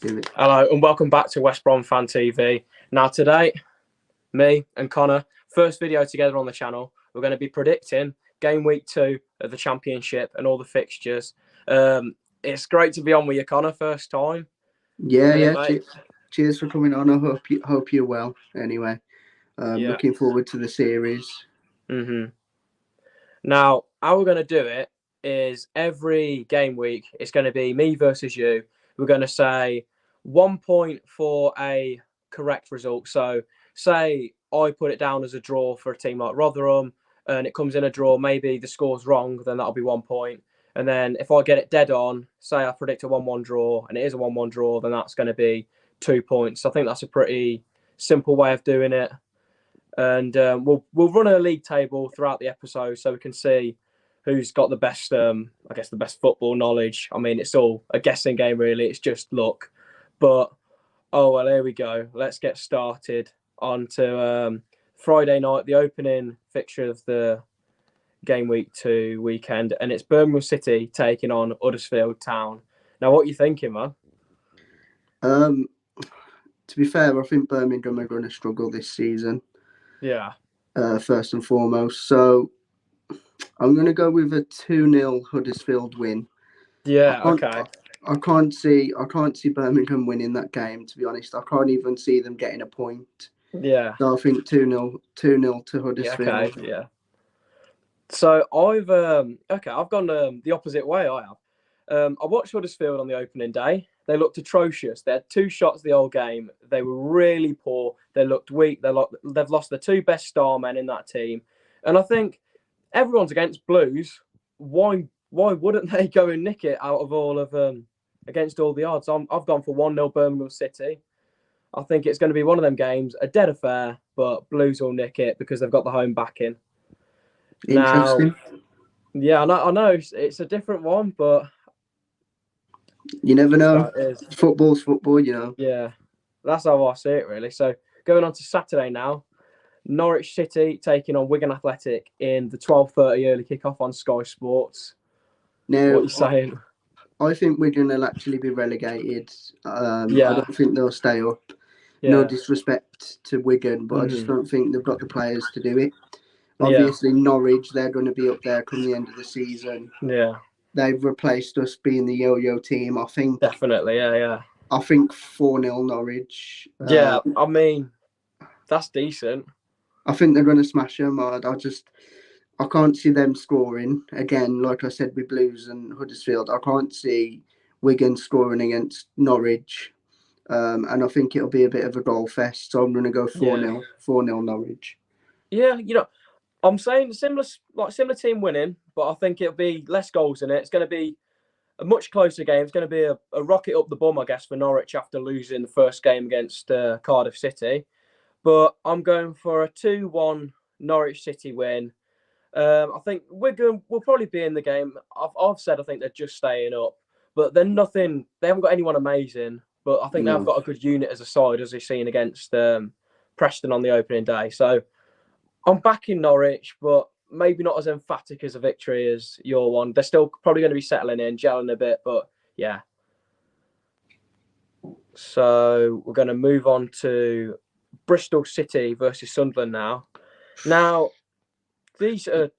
Do it. Hello and welcome back to West Brom Fan TV. Now today, me and Connor, first video together on the channel, we're going to be predicting game week 2 of the Championship and all the fixtures. It's great to be on with you, Connor, first time. Yeah. Cheers for coming on. I hope you're well. Anyway, looking forward to the series. Now, how we're going to do it is every game week, it's going to be me versus you. We're going to say 1 point for a correct result. So, say I put it down as a draw for a team like Rotherham, and it comes in a draw. Maybe the score's wrong, then that'll be 1 point. And then if I get it dead on, say I predict a 1-1 draw, and it is a 1-1 draw, then that's going to be 2 points. I think that's a pretty simple way of doing it. And we'll run a league table throughout the episode so we can see who's got the best, the best football knowledge. I mean, it's all a guessing game, really. It's just luck. But, here we go. Let's get started on to Friday night, the opening fixture of the game week 2 weekend. And it's Birmingham City taking on Huddersfield Town. Now, what are you thinking, man? To be fair, I think Birmingham are going to struggle this season. Yeah. First and foremost. So I'm going to go with a 2-0 Huddersfield win. Yeah, okay. I can't see Birmingham winning that game, to be honest. I can't even see them getting a point. Yeah. So I think 2-0 to Huddersfield. Yeah, okay, yeah. So I've gone the opposite way. I have. I watched Huddersfield on the opening day. They looked atrocious. They had 2 shots the whole game. They were really poor. They looked weak. They've lost the 2 best star men in that team. And I think everyone's against Blues. Why wouldn't they go and nick it out of all of against all the odds? I've gone for 1-0 Birmingham City. I think it's going to be one of them games, a dead affair, but Blues will nick it because they've got the home backing. Interesting. Now, yeah, I know it's a different one, but you never know. Football's football, you know. Yeah, that's how I see it, really. So going on to Saturday now, Norwich City taking on Wigan Athletic in the 12:30 early kickoff on Sky Sports. Now, what are you saying? I think Wigan will actually be relegated. I don't think they'll stay up. Yeah. No disrespect to Wigan, but I just don't think they've got the players to do it. Obviously, Norwich, they're going to be up there come the end of the season. Yeah. They've replaced us being the yo-yo team, I think. Definitely, yeah. I think 4-0 Norwich. Yeah, I mean, that's decent. I think they're going to smash them. I can't see them scoring. Again, like I said with Blues and Huddersfield, I can't see Wigan scoring against Norwich. And I think it'll be a bit of a goal fest. So I'm going to go 4-0. 4-0 Norwich. Yeah, I'm saying similar team winning, but I think it'll be less goals in it. It's going to be a much closer game. It's going to be a rocket up the bum, I guess, for Norwich after losing the first game against Cardiff City. But I'm going for a 2-1 Norwich City win. I think Wigan will probably be in the game. I've said I think they're just staying up, but they're nothing. They haven't got anyone amazing, but I think they've got a good unit as a side, as we've seen against Preston on the opening day. So I'm backing Norwich, but maybe not as emphatic as a victory as your one. They're still probably going to be settling in, gelling a bit, but yeah. So we're going to move on to Bristol City versus Sunderland now. Now, these are,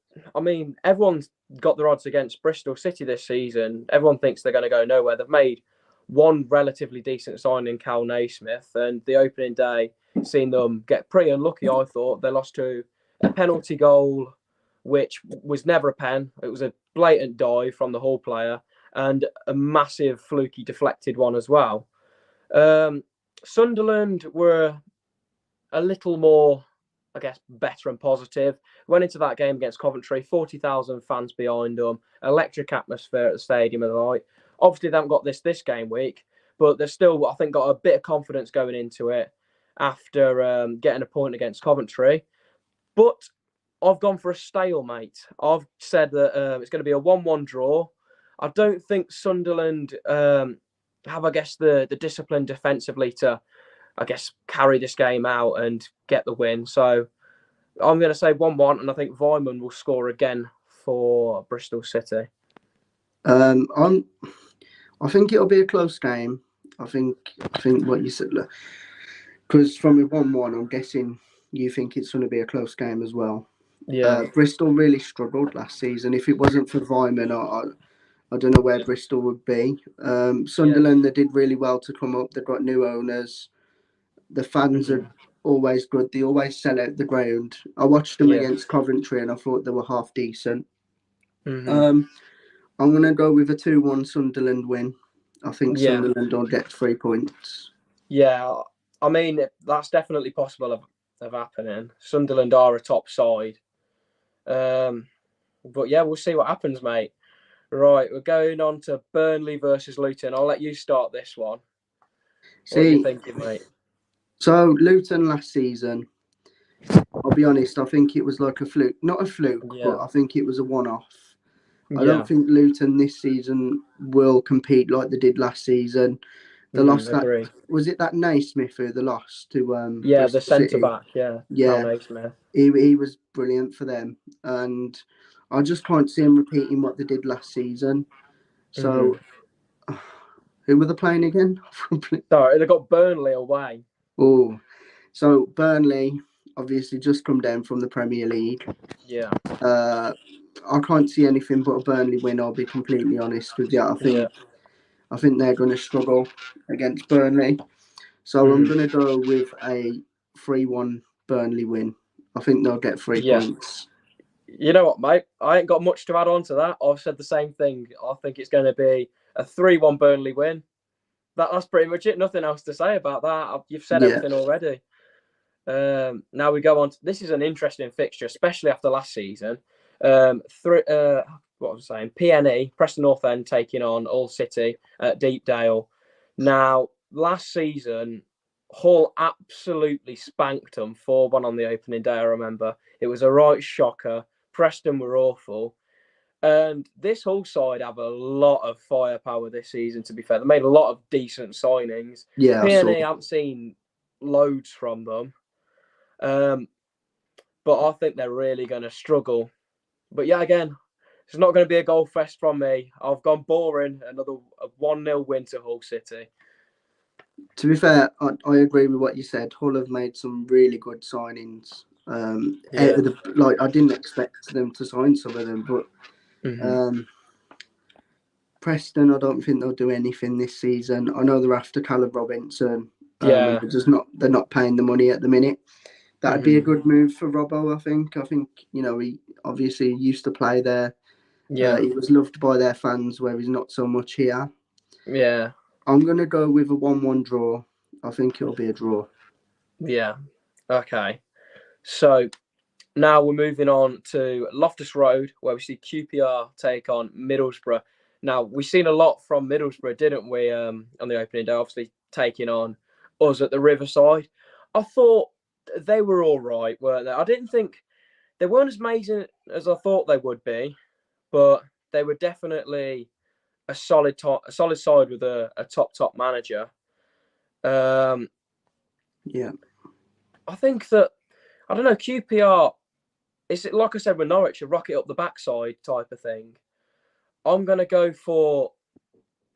everyone's got their odds against Bristol City this season. Everyone thinks they're going to go nowhere. They've made one relatively decent signing, Cal Naismith, and the opening day, seen them get pretty unlucky, I thought. They lost to a penalty goal, which was never a pen. It was a blatant dive from the Hull player and a massive fluky deflected one as well. Sunderland were a little more, I guess, better and positive. Went into that game against Coventry, 40,000 fans behind them, electric atmosphere at the stadium and the like. Obviously, they haven't got this game week, but they've still, I think, got a bit of confidence going into it after getting a point against Coventry. But I've gone for a stalemate. I've said that it's going to be a 1-1 draw. I don't think Sunderland have, I guess, the discipline defensively to, I guess, carry this game out and get the win. So I'm going to say 1-1, and I think Vyman will score again for Bristol City. I think it'll be a close game. I think what you said, because from a 1-1, I'm guessing you think it's going to be a close game as well. Yeah. Bristol really struggled last season. If it wasn't for Vyman, I don't know where Bristol would be. Yeah. Sunderland, they did really well to come up. They've got new owners. The fans are always good. They always sell out the ground. I watched them against Coventry and I thought they were half decent. I'm going to go with a 2-1 Sunderland win. I think Sunderland will get 3 points. Yeah, I mean, that's definitely possible of happening. Sunderland are a top side. But yeah, we'll see what happens, mate. Right, we're going on to Burnley versus Luton. I'll let you start this one. What are you thinking, mate? So, Luton last season, I'll be honest, I think it was like a fluke. Not a fluke, but I think it was a one-off. I don't think Luton this season will compete like they did last season. They lost that. Was it that Naismith who they lost to? The centre back. Yeah. Naismith. He was brilliant for them, and I just can't see them repeating what they did last season. So, who were they playing again? Sorry, they got Burnley away. Oh, so Burnley obviously just come down from the Premier League. Yeah. I can't see anything but a Burnley win. I'll be completely honest with you. I think they're going to struggle against Burnley. So I'm going to go with a 3-1 Burnley win. I think they'll get 3 points. You know what, mate? I ain't got much to add on to that. I've said the same thing. I think it's going to be a 3-1 Burnley win. That's pretty much it. Nothing else to say about that. You've said everything already. Now we go on. This is an interesting fixture, especially after last season. What was I saying? PNE, Preston North End, taking on Hull City at Deepdale. Now, last season, Hull absolutely spanked them 4-1 on the opening day, I remember. It was a right shocker. Preston were awful. And this Hull side have a lot of firepower this season, to be fair. They made a lot of decent signings. Yeah, PNE, I haven't seen loads from them. But I think they're really going to struggle. But yeah, again, it's not going to be a goal fest from me. I've gone boring. Another 1-0 win to Hull City. To be fair, I agree with what you said. Hull have made some really good signings. I didn't expect them to sign some of them, but Preston, I don't think they'll do anything this season. I know they're after Callum Robinson. They're not paying the money at the minute. That'd be a good move for Robbo, I think. He obviously used to play there. Yeah. He was loved by their fans, where he's not so much here. Yeah. I'm going to go with a 1-1 draw. I think it'll be a draw. Yeah. Okay. So now we're moving on to Loftus Road, where we see QPR take on Middlesbrough. Now, we've seen a lot from Middlesbrough, didn't we, on the opening day, obviously taking on us at the Riverside. I thought they were all right, weren't they? I didn't think they weren't as amazing as I thought they would be, but they were definitely a solid side with a top manager. Yeah. I think that, I don't know, QPR, it's like I said with Norwich, a rocket up the backside type of thing. I'm going to go for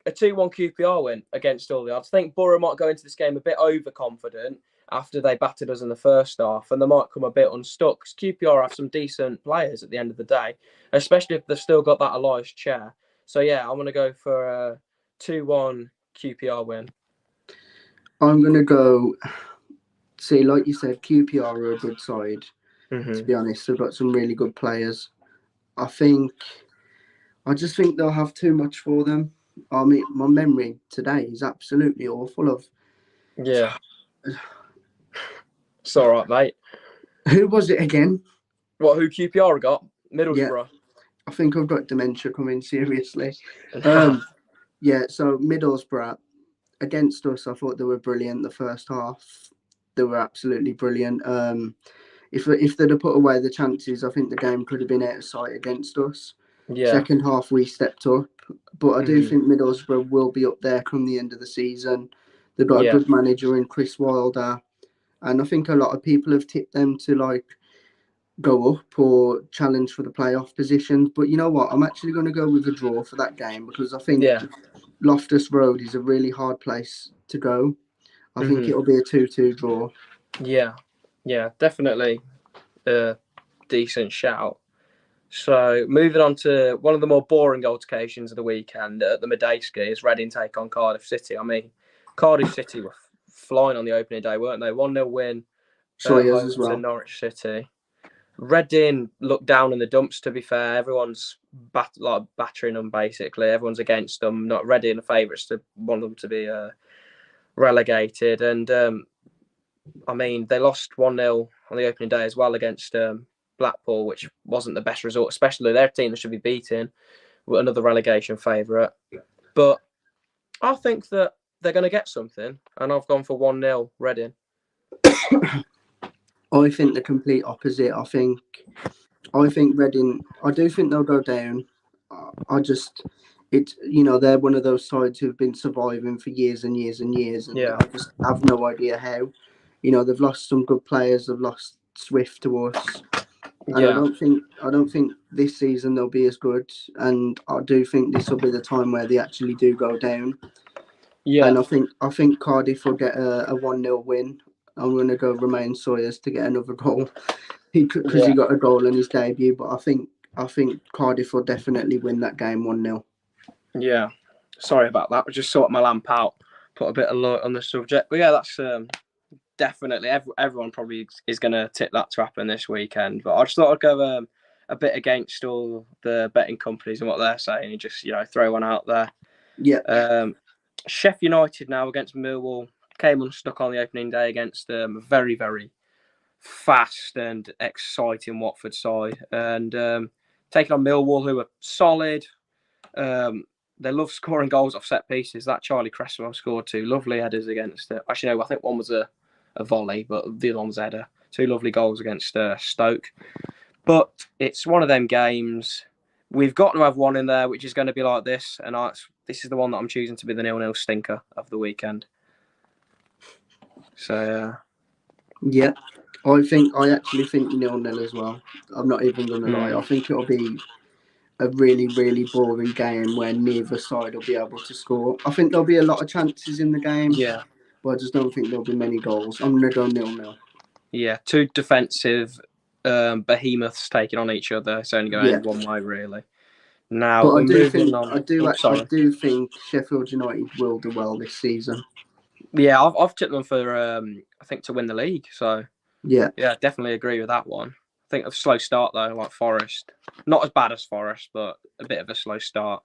a 2-1 QPR win against all the odds. I think Borough might go into this game a bit overconfident after they battered us in the first half, and they might come a bit unstuck, because QPR have some decent players at the end of the day, especially if they've still got that Elias Chair. So yeah, I'm going to go for a 2-1 QPR win. I'm going to go, see, like you said, QPR are a good side, to be honest. They've got some really good players. I just think they'll have too much for them. I mean, my memory today is absolutely awful of... Yeah. It's all right, mate. Who was it again? Who QPR got? Middlesbrough. Yeah. I think I've got dementia coming, seriously. So Middlesbrough, against us, I thought they were brilliant the first half. They were absolutely brilliant. If they'd have put away the chances, I think the game could have been out of sight against us. Yeah. Second half, we stepped up. But I do think Middlesbrough will be up there come the end of the season. They've got a good manager in Chris Wilder. And I think a lot of people have tipped them to go up or challenge for the playoff positions. But you know what? I'm actually going to go with a draw for that game, because I think Loftus Road is a really hard place to go. I think it'll be a 2-2 draw. Yeah, definitely a decent shout. So moving on to one of the more boring altercations of the weekend at the Medeski is Reading take on Cardiff City. I mean, Cardiff City were flying on the opening day, weren't they? 1-0 win at Sawyers as home to well. Norwich City. Reading looked down in the dumps, to be fair. Everyone's battering them, basically. Everyone's against them. Not Reading are favourites to want them to be relegated. And, I mean, they lost 1-0 on the opening day as well against Blackpool, which wasn't the best result, especially their team that should be beaten with another relegation favourite. But I think that they're going to get something, and I've gone for 1-0 Reading. I think the complete opposite. I think Reading. I do think they'll go down. They're one of those sides who've been surviving for years and years and years, and I just have no idea how. They've lost some good players. They've lost Swift to us, and I don't think this season they'll be as good. And I do think this will be the time where they actually do go down. Yeah, and I think Cardiff will get a 1-0 win. I'm going to go Romain Sawyers to get another goal because he got a goal in his debut. But I think Cardiff will definitely win that game 1-0. Yeah, sorry about that. I just sorted my lamp out, put a bit of light on the subject. But yeah, that's definitely everyone probably is going to tip that to happen this weekend. But I just thought I'd go a bit against all the betting companies and what they're saying, and just throw one out there. Yeah. Sheffield United now against Millwall came unstuck on the opening day against a very, very fast and exciting Watford side, and taking on Millwall, who are solid. They love scoring goals off set pieces. That Charlie Cresswell scored 2 lovely headers against it. Actually, no, I think one was a volley, but the other one was a header. 2 lovely goals against Stoke. But it's one of them games. We've got to have one in there, which is going to be like this. And this is the one that I'm choosing to be the 0-0 stinker of the weekend. So, yeah. I actually think 0-0 as well. I'm not even going to lie. I think it'll be a really, really boring game where neither side will be able to score. I think there'll be a lot of chances in the game. Yeah. But I just don't think there'll be many goals. I'm going to go 0-0. Yeah, 2 defensive behemoths taking on each other. It's only going one way, really. Now, but I do think Sheffield United will do well this season. Yeah, I've tipped them for I think to win the league. So yeah, definitely agree with that one. I think a slow start though, like Forest, not as bad as Forest, but a bit of a slow start.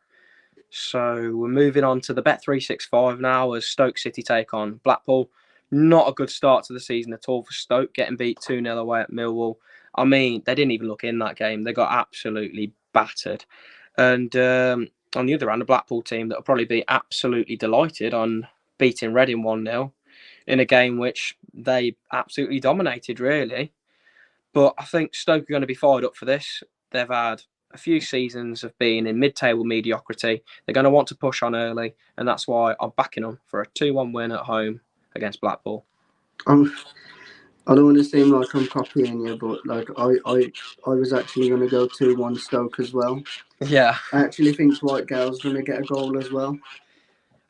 So we're moving on to the Bet365 now as Stoke City take on Blackpool. Not a good start to the season at all for Stoke, getting beat 2-0 away at Millwall. I mean, they didn't even look in that game. They got absolutely battered. And on the other hand, a Blackpool team that will probably be absolutely delighted on beating Reading 1-0 in a game which they absolutely dominated, really. But I think Stoke are going to be fired up for this. They've had a few seasons of being in mid-table mediocrity. They're going to want to push on early, and that's why I'm backing them for a 2-1 win at home against Blackpool. I don't want to seem like I'm copying you, but I was actually going to go 2-1 Stoke as well. Yeah. I actually think Dwight Gale's going to get a goal as well.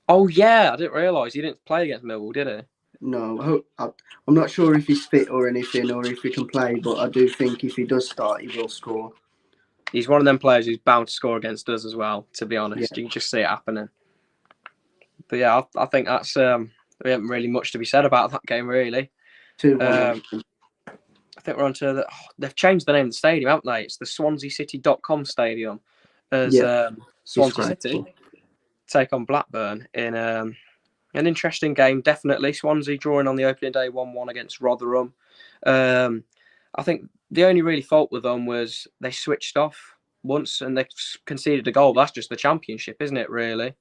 Oh, yeah. I didn't realise he didn't play against Millwall, did he? No. I'm not sure if he's fit or anything or if he can play, but I do think if he does start, he will score. He's one of them players who's bound to score against us as well, to be honest. Yeah. You can just see it happening. But yeah, I think that's... we haven't really much to be said about that game, really. 2-1. I think we're on to they've changed the name of the stadium, haven't they? It's the SwanseaCity.com stadium as Swansea City take on Blackburn in an interesting game, definitely. Swansea drawing on the opening day 1-1 against Rotherham. I think the only really fault with them was they switched off once and they conceded a goal. That's just the Championship, isn't it, really?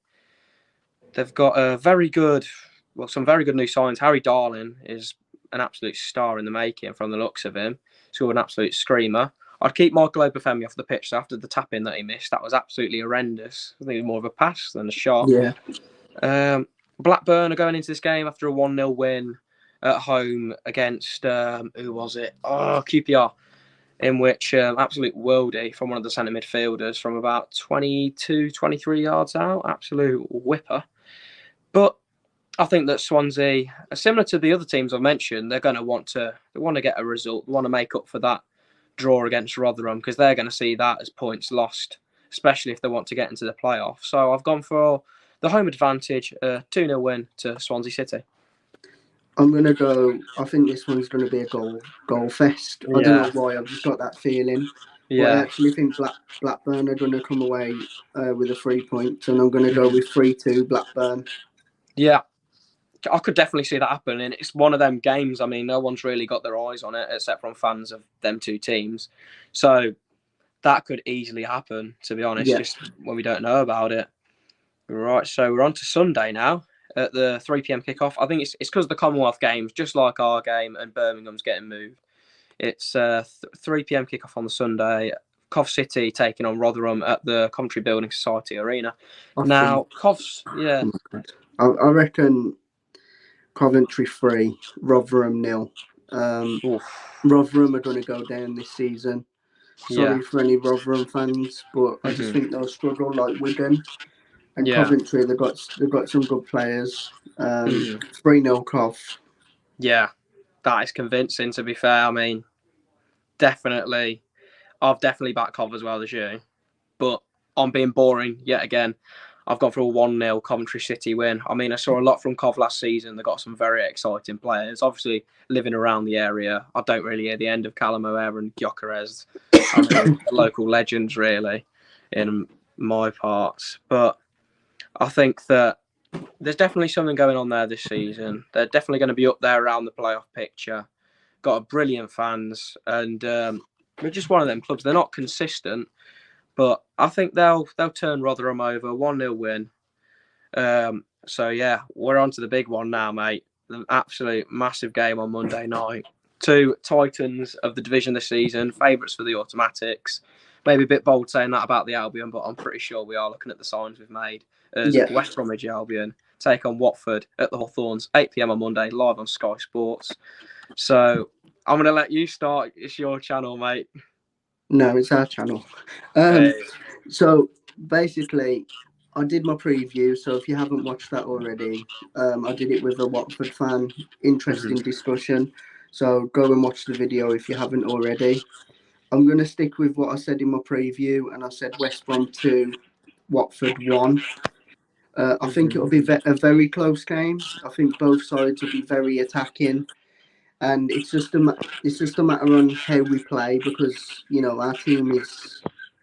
They've got some very good new signs. Harry Darling is an absolute star in the making from the looks of him. Scored an absolute screamer. I'd keep Michael Obafemi off the pitch after the tap-in that he missed. That was absolutely horrendous. I think it was more of a pass than a shot. Yeah. Blackburn are going into this game after a 1-0 win at home against, who was it? QPR. in which absolute worldie from one of the centre midfielders from about 22, 23 yards out. Absolute whipper. But I think that Swansea, similar to the other teams I've mentioned, they're going to want to get a result. They want to make up for that draw against Rotherham because they're going to see that as points lost, especially if they want to get into the playoff. So I've gone for the home advantage, 2-0 win to Swansea City. I'm going to go, I think this one's going to be a goal fest. I don't know why, I've just got that feeling. But I actually think Blackburn are going to come away with a 3 points, and I'm going to go with 3-2 Blackburn. Yeah, I could definitely see that happen. And it's one of them games, I mean, no one's really got their eyes on it except from fans of them two teams. So that could easily happen, to be honest, just when we don't know about it. Right, so we're on to Sunday now at the 3 p.m. kickoff. I think it's because of the Commonwealth Games, just like our game, and Birmingham's getting moved. It's 3 p.m. kickoff on the Sunday. Cov City taking on Rotherham at the Coventry Building Society Arena. Cov's, I reckon Coventry 3, Rotherham 0. Rotherham are going to go down this season. Sorry for any Rotherham fans, but I just think they'll struggle like Wigan. And Coventry, they've got some good players. 3-0 Cov. Yeah, that is convincing, to be fair. I mean, definitely. I've definitely backed Cov as well as you. But I'm being boring yet again. I've gone for a 1-0 Coventry City win. I mean, I saw a lot from Cov last season. They got some very exciting players. Obviously, living around the area, I don't really hear the end of Callum O'Hare and Gyökeres. I mean, the local legends, really, in my parts. But I think that there's definitely something going on there this season. They're definitely going to be up there around the playoff picture. Got a brilliant fans, and we're just one of them clubs. They're not consistent, but I think they'll turn Rotherham over, 1-0 win. So yeah, we're on to the big one now, mate. The absolute massive game on Monday night. Two titans of the division this season, favourites for the automatics. Maybe a bit bold saying that about the Albion, but I'm pretty sure we are looking at the signs we've made. As West Bromwich Albion take on Watford at the Hawthorns, 8 p.m. on Monday, live on Sky Sports. So I'm going to let you start. It's your channel, mate. No, it's our channel. So basically, I did my preview. So if you haven't watched that already, I did it with a Watford fan. Interesting discussion. So go and watch the video if you haven't already. I'm going to stick with what I said in my preview, and I said West Brom 2, Watford 1. I think it'll be a very close game. I think both sides will be very attacking, and it's just a matter on how we play, because our team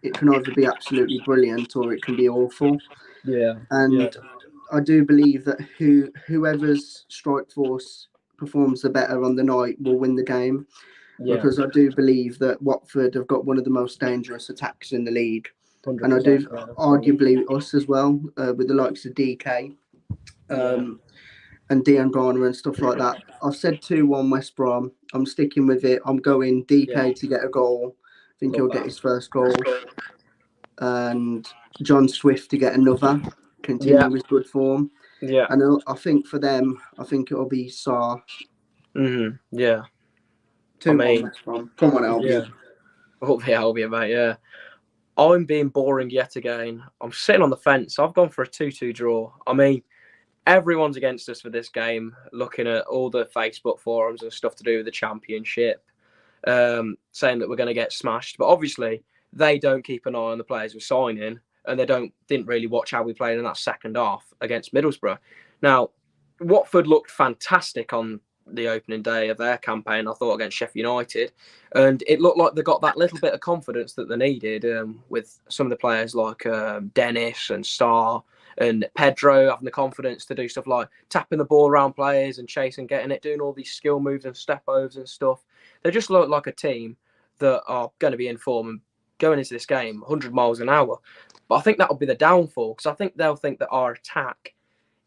it can either be absolutely brilliant or it can be awful. And I do believe that whoever's strike force performs the better on the night will win the game. Because I do believe that Watford have got one of the most dangerous attacks in the league. And I do arguably us as well, with the likes of DK and Dion Garner and stuff like that. I've said 2-1 West Brom. I'm sticking with it. I'm going DK to get a goal. I think he'll get his first goal. And John Swift to get another, continue his good form. And I think for them, I think it'll be Sarr. 2-1 West Brom. Come on, Albion. Up the Albion, mate, I'm being boring yet again. I'm sitting on the fence. I've gone for a 2-2 draw. I mean, everyone's against us for this game, looking at all the Facebook forums and stuff to do with the championship, saying that we're going to get smashed. But obviously, they don't keep an eye on the players we're signing, and they didn't really watch how we played in that second half against Middlesbrough. Now, Watford looked fantastic on the opening day of their campaign, I thought, against Sheffield United, and it looked like they got that little bit of confidence that they needed, with some of the players like Dennis and Starr and Pedro having the confidence to do stuff like tapping the ball around players and chasing, getting it, doing all these skill moves and step overs and stuff. They just look like a team that are going to be in form and going into this game 100 miles an hour. But I think that'll be the downfall, because I think they'll think that our attack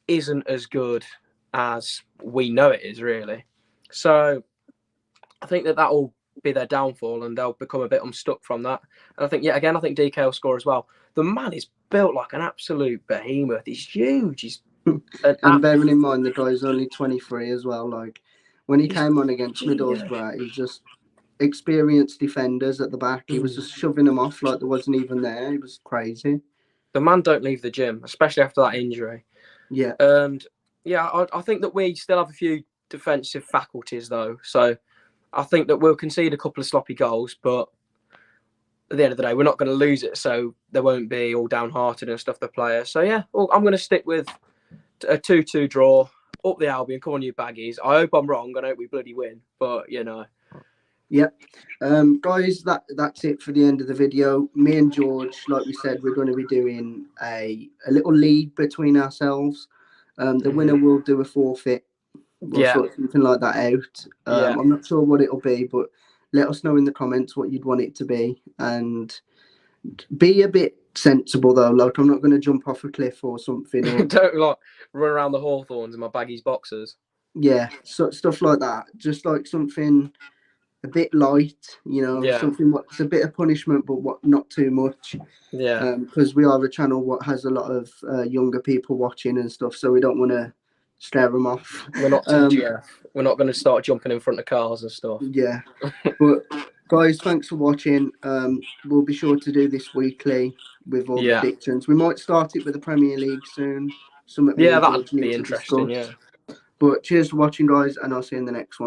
isn't as good as we know it is, really. So I think that will be their downfall, and they'll become a bit unstuck from that. And I think, again, I think DK will score as well. The man is built like an absolute behemoth. He's huge. He's and bearing in mind the guy's only 23 as well. Like when he came on against Middlesbrough, he just experienced defenders at the back. He was just shoving them off like there wasn't even there. It was crazy. The man don't leave the gym, especially after that injury. Yeah. And yeah, I think that we still have a few defensive faculties though. So I think that we'll concede a couple of sloppy goals, but at the end of the day, we're not going to lose it. So there won't be all downhearted and stuff, the players. So yeah, well, I'm going to stick with a 2-2 draw. Up the Albion. Come on, you baggies. I hope I'm wrong. I hope we bloody win. But, you know. Yep. Guys, that's it for the end of the video. Me and George, like we said, we're going to be doing a little league between ourselves. The winner will do a forfeit. We'll sort something like that out. I'm not sure what it'll be, but let us know in the comments what you'd want it to be. And be a bit sensible, though. Like, I'm not going to jump off a cliff or something. Or... Don't, like, run around the Hawthorns in my baggies boxers. Yeah, stuff like that. Just like something a bit light, you know, something what's a bit of punishment, but what not too much. Yeah. Because we are a channel what has a lot of younger people watching and stuff, so we don't want to scare them off. We're not TGF. We're not going to start jumping in front of cars and stuff. Yeah. But guys, thanks for watching. We'll be sure to do this weekly with all the predictions. We might start it with the Premier League soon. That'd be interesting. Yeah. But cheers for watching, guys, and I'll see you in the next one.